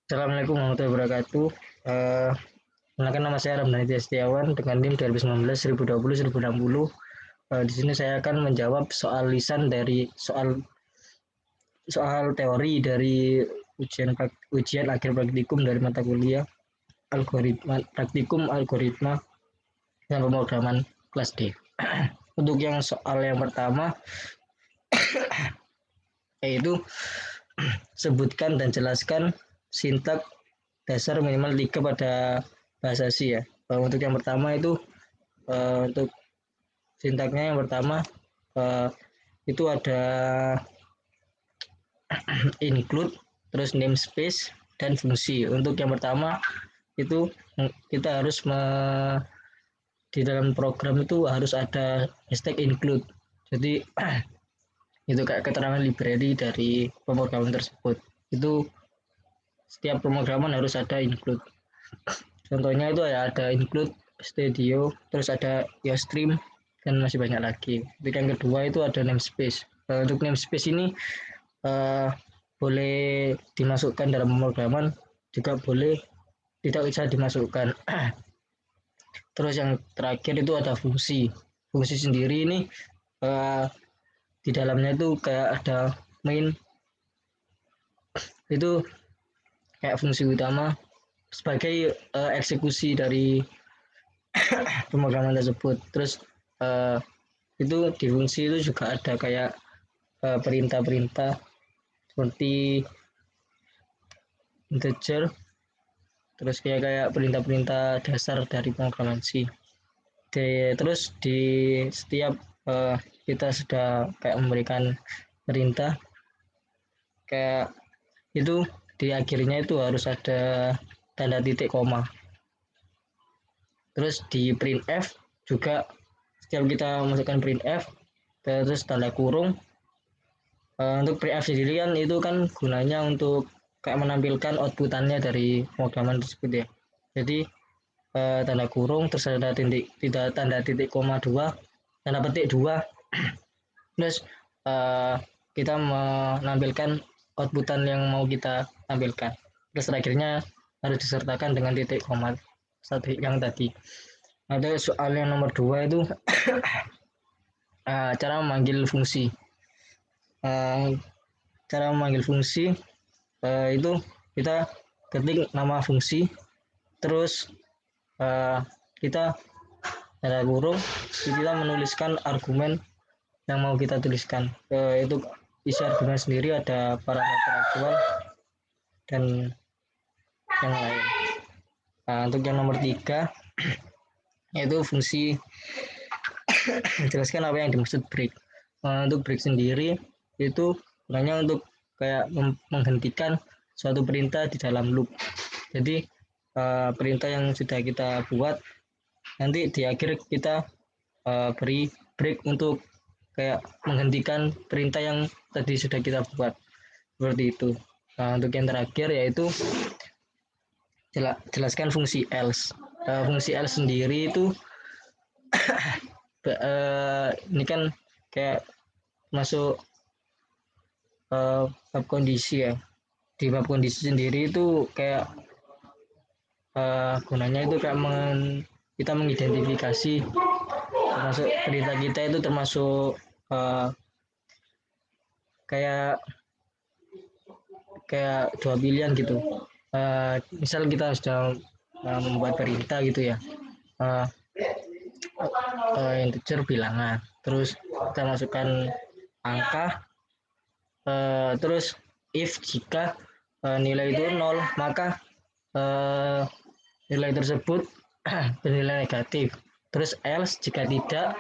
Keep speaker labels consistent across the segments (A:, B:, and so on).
A: Assalamualaikum warahmatullahi wabarakatuh. Eh, Kenalkan nama saya Ramdhani Setiawan dengan NIM 2019 1020 1060. Di sini saya akan menjawab soal lisan dari soal soal teori dari ujian akhir praktikum dari mata kuliah algoritma dan pemrograman kelas D. Untuk yang soal yang pertama yaitu sebutkan dan jelaskan sintak dasar minimal 3 pada bahasa C ya. Untuk yang pertama itu untuk sintaknya yang pertama uh, itu ada include, terus namespace dan fungsi. Untuk yang pertama itu kita harus di dalam program itu harus ada hashtag include. Jadi itu kayak keterangan library dari pemrograman tersebut. Itu setiap pemrograman harus ada include. Contohnya itu ya ada include studio, terus ada ya stream dan masih banyak lagi. Jadi yang kedua itu ada namespace. Untuk namespace ini uh, boleh dimasukkan dalam pemrograman, juga boleh tidak bisa dimasukkan. Terus yang terakhir itu ada fungsi. Fungsi sendiri ini uh, di dalamnya itu kayak ada main, itu kayak fungsi utama sebagai eksekusi dari pemrograman tersebut. Terus uh, itu di fungsi itu juga ada kayak perintah-perintah seperti integer, terus kayak kayak perintah-perintah dasar dari pemrograman C. Terus di setiap kita sudah kayak memberikan perintah kayak itu, di akhirnya itu harus ada tanda titik koma. Terus di printf juga setiap kita masukkan printf terus tanda kurung. Untuk printf sendiri kan itu kan gunanya untuk kayak menampilkan outputannya dari pemrograman tersebut ya. Jadi tanda kurung terus ada tidak tanda titik koma 2, tanda petik 2, terus kita menampilkan outputan yang mau kita tampilkan. Terus akhirnya harus disertakan dengan titik koma satu yang tadi. Ada soal yang nomor 2 itu cara memanggil fungsi. Uh, Cara memanggil fungsi itu kita ketik nama fungsi, terus kita tanda kurung, kita menuliskan argumen yang mau kita tuliskan. Itu isi argumen sendiri ada parameter aktual dan yang lain. Untuk yang nomor 3 yaitu fungsi jelaskan apa yang dimaksud break. Untuk break sendiri itu gunanya untuk kayak menghentikan suatu perintah di dalam loop. Jadi perintah yang sudah kita buat nanti di akhir kita beri break untuk kayak menghentikan perintah yang tadi sudah kita buat, seperti itu. Untuk yang terakhir yaitu jelaskan fungsi else. Fungsi else sendiri itu ini kan kayak masuk bab kondisi ya. Di bab kondisi sendiri itu kayak gunanya itu kayak kita mengidentifikasi termasuk perintah kita itu termasuk kayak kayak dua pilihan gitu. Misal kita sudah membuat perintah gitu ya, uh, integer bilangan, terus kita masukkan angka, terus if jika nilai itu 0 maka nilai tersebut bernilai negatif. Terus else jika tidak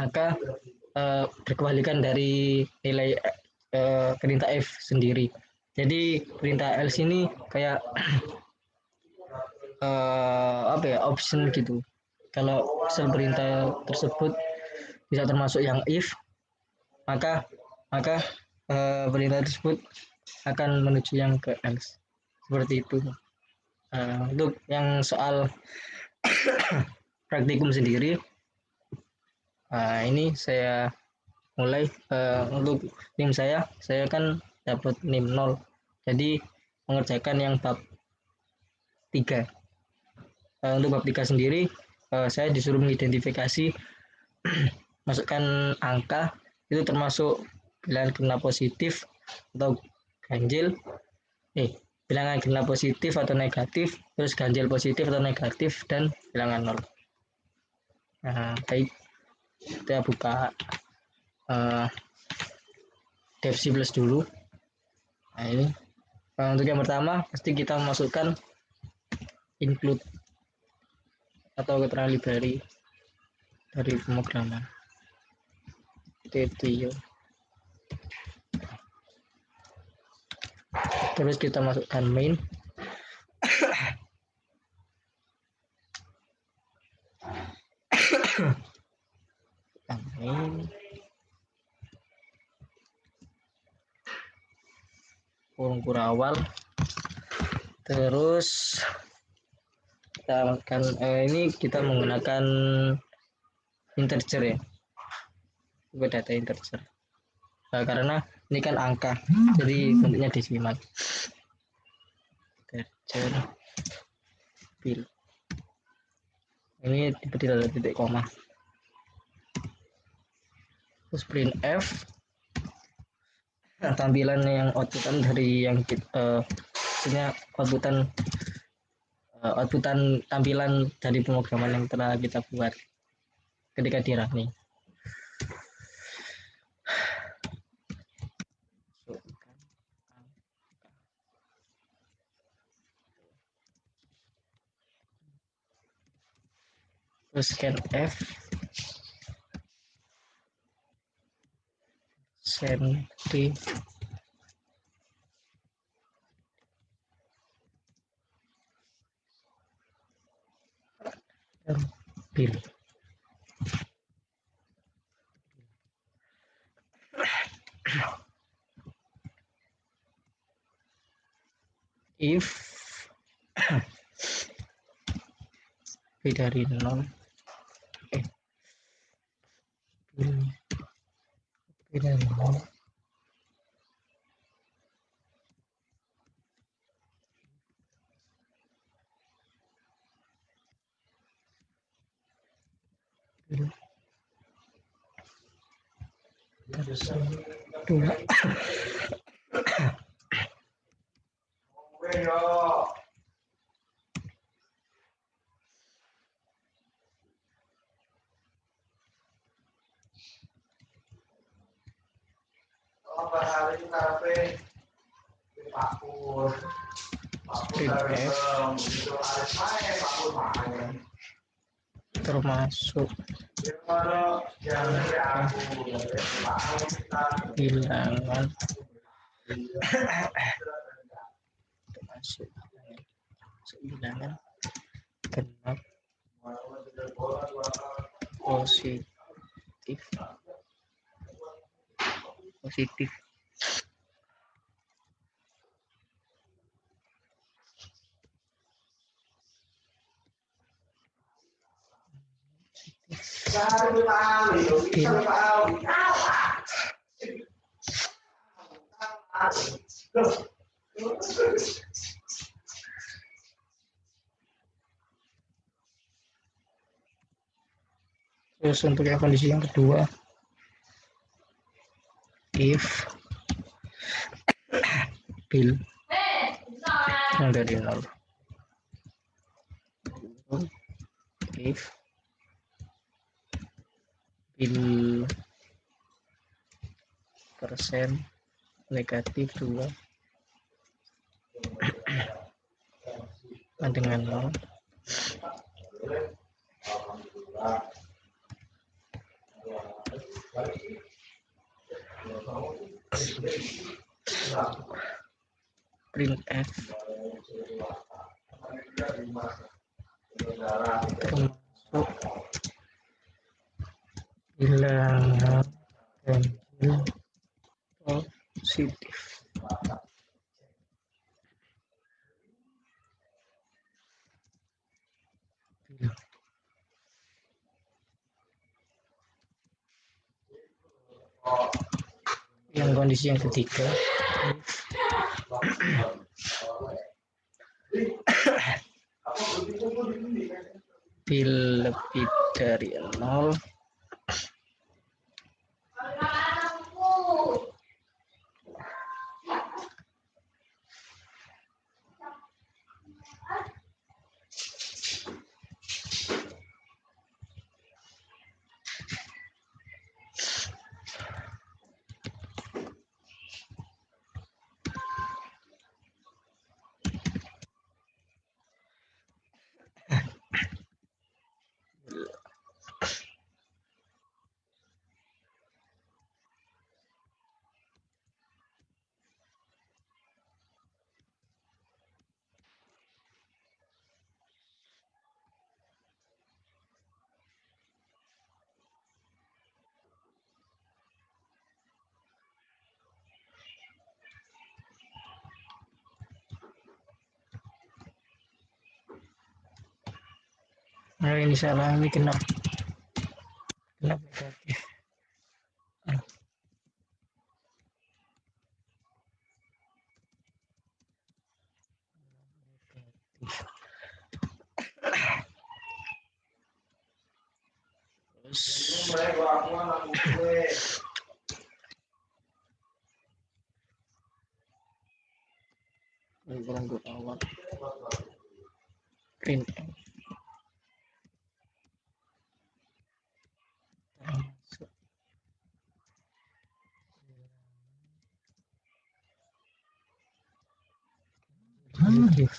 A: maka berkebalikan dari nilai perintah if sendiri. Jadi perintah else ini kayak apa ya, option gitu. Kalau sel perintah tersebut bisa termasuk yang if, maka maka perintah tersebut akan menuju yang ke else, seperti itu. Untuk yang soal praktikum sendiri, ini saya mulai. Untuk NIM saya kan dapat NIM 0. Jadi mengerjakan yang bab 3. Untuk bab 3 sendiri saya disuruh mengidentifikasi masukkan angka itu termasuk bilangan genap positif atau ganjil, bilangan genap positif atau negatif, terus ganjil positif atau negatif, dan bilangan nol. Nah, baik, kita buka Devsi Plus dulu. Nah, ini untuk yang pertama pasti kita masukkan include atau keterangan library dari pemrograman. Itu. Terus kita masukkan main. Main kurung awal. Terus kita akan ini kita menggunakan integer ya, data integer. Karena ini kan angka, jadi bentuknya desimal. Integer pil. Ini diberi tanda titik koma. Terus printf. Nah, tampilan yang outputan dari yang kita outputan tampilan dari pemrograman yang telah kita buat ketika di running. Terus scanf senti pil. If b dari 0 b dari 0 terus 2 termasuk bilangan termasuk bilangan genap positif. Terus untuk yang kondisi yang kedua, if bil yang dari 0, if bil persen negatif 2 dengan 0, printf termasuk bilangan ganjil positif. Yang kondisi yang ketiga, Bil lebih dari 0. Nah, ini salah, ini genap negatif. Kurang gue awal print positif.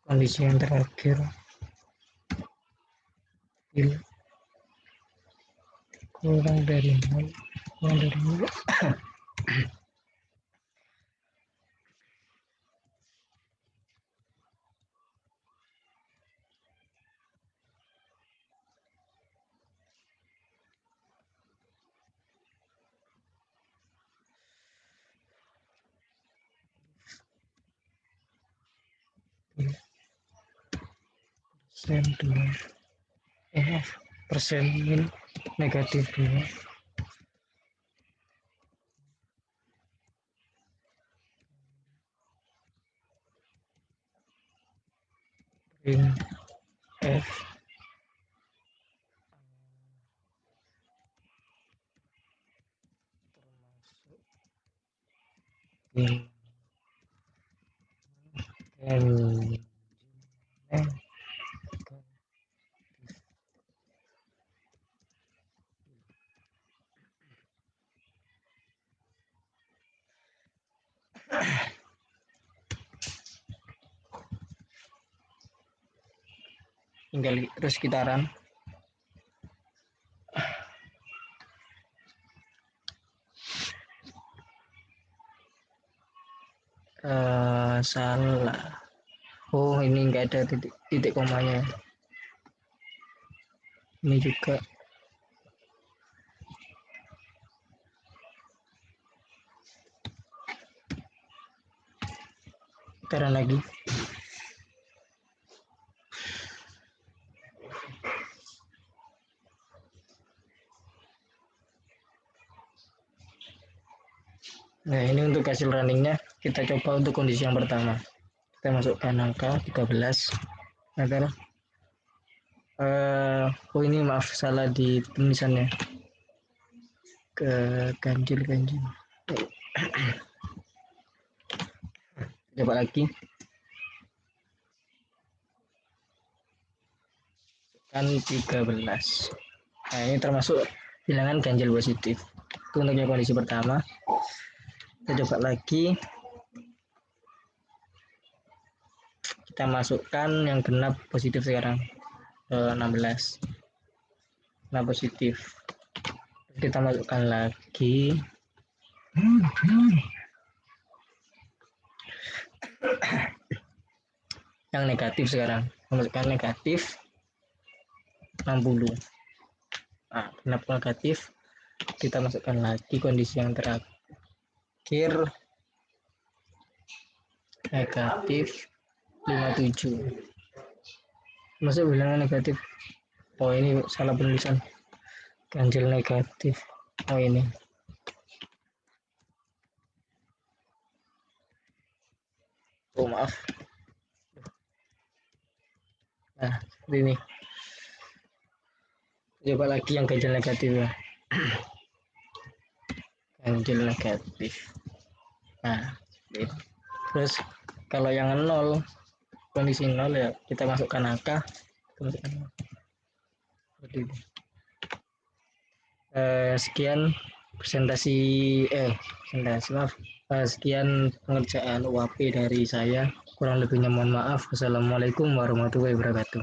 A: Kondisi yang terakhir, bil kurang dari 0, kurang dari 0. Persen 2, persen min negatif 2. Print F termasuk bil tinggal terus kita run. Salah. Oh, ini enggak ada titik komanya. Ini juga kita run lagi. Nah, ini untuk hasil runningnya. Kita coba untuk kondisi yang pertama. Kita masukkan angka 13. Agar oh ini maaf, salah di tulisannya. Ke ganjil. Coba lagi. Kan 13. Nah, ini termasuk bilangan ganjil positif. Itu untuk yang kondisi pertama. Kita coba lagi. Kita masukkan yang genap positif sekarang. 16. Nah, positif. Kita masukkan lagi. Yang negatif sekarang. Masukkan negatif 60. Nah, genap negatif. Kita masukkan lagi kondisi yang terakhir negatif 57. Masa bilangnya negatif? Oh ini salah penulisan. Ganjil negatif. Oh ini. Oh maaf. Nah ini. Coba lagi yang ganjil negatif ya. Ganjil negatif. Nah ini. Terus kalau yang nol, kondisi nol ya kita masukkan angka. Sekian presentasi presentasi maaf, sekian pengerjaan UAP dari saya, kurang lebihnya mohon maaf. Wassalamualaikum warahmatullahi wabarakatuh.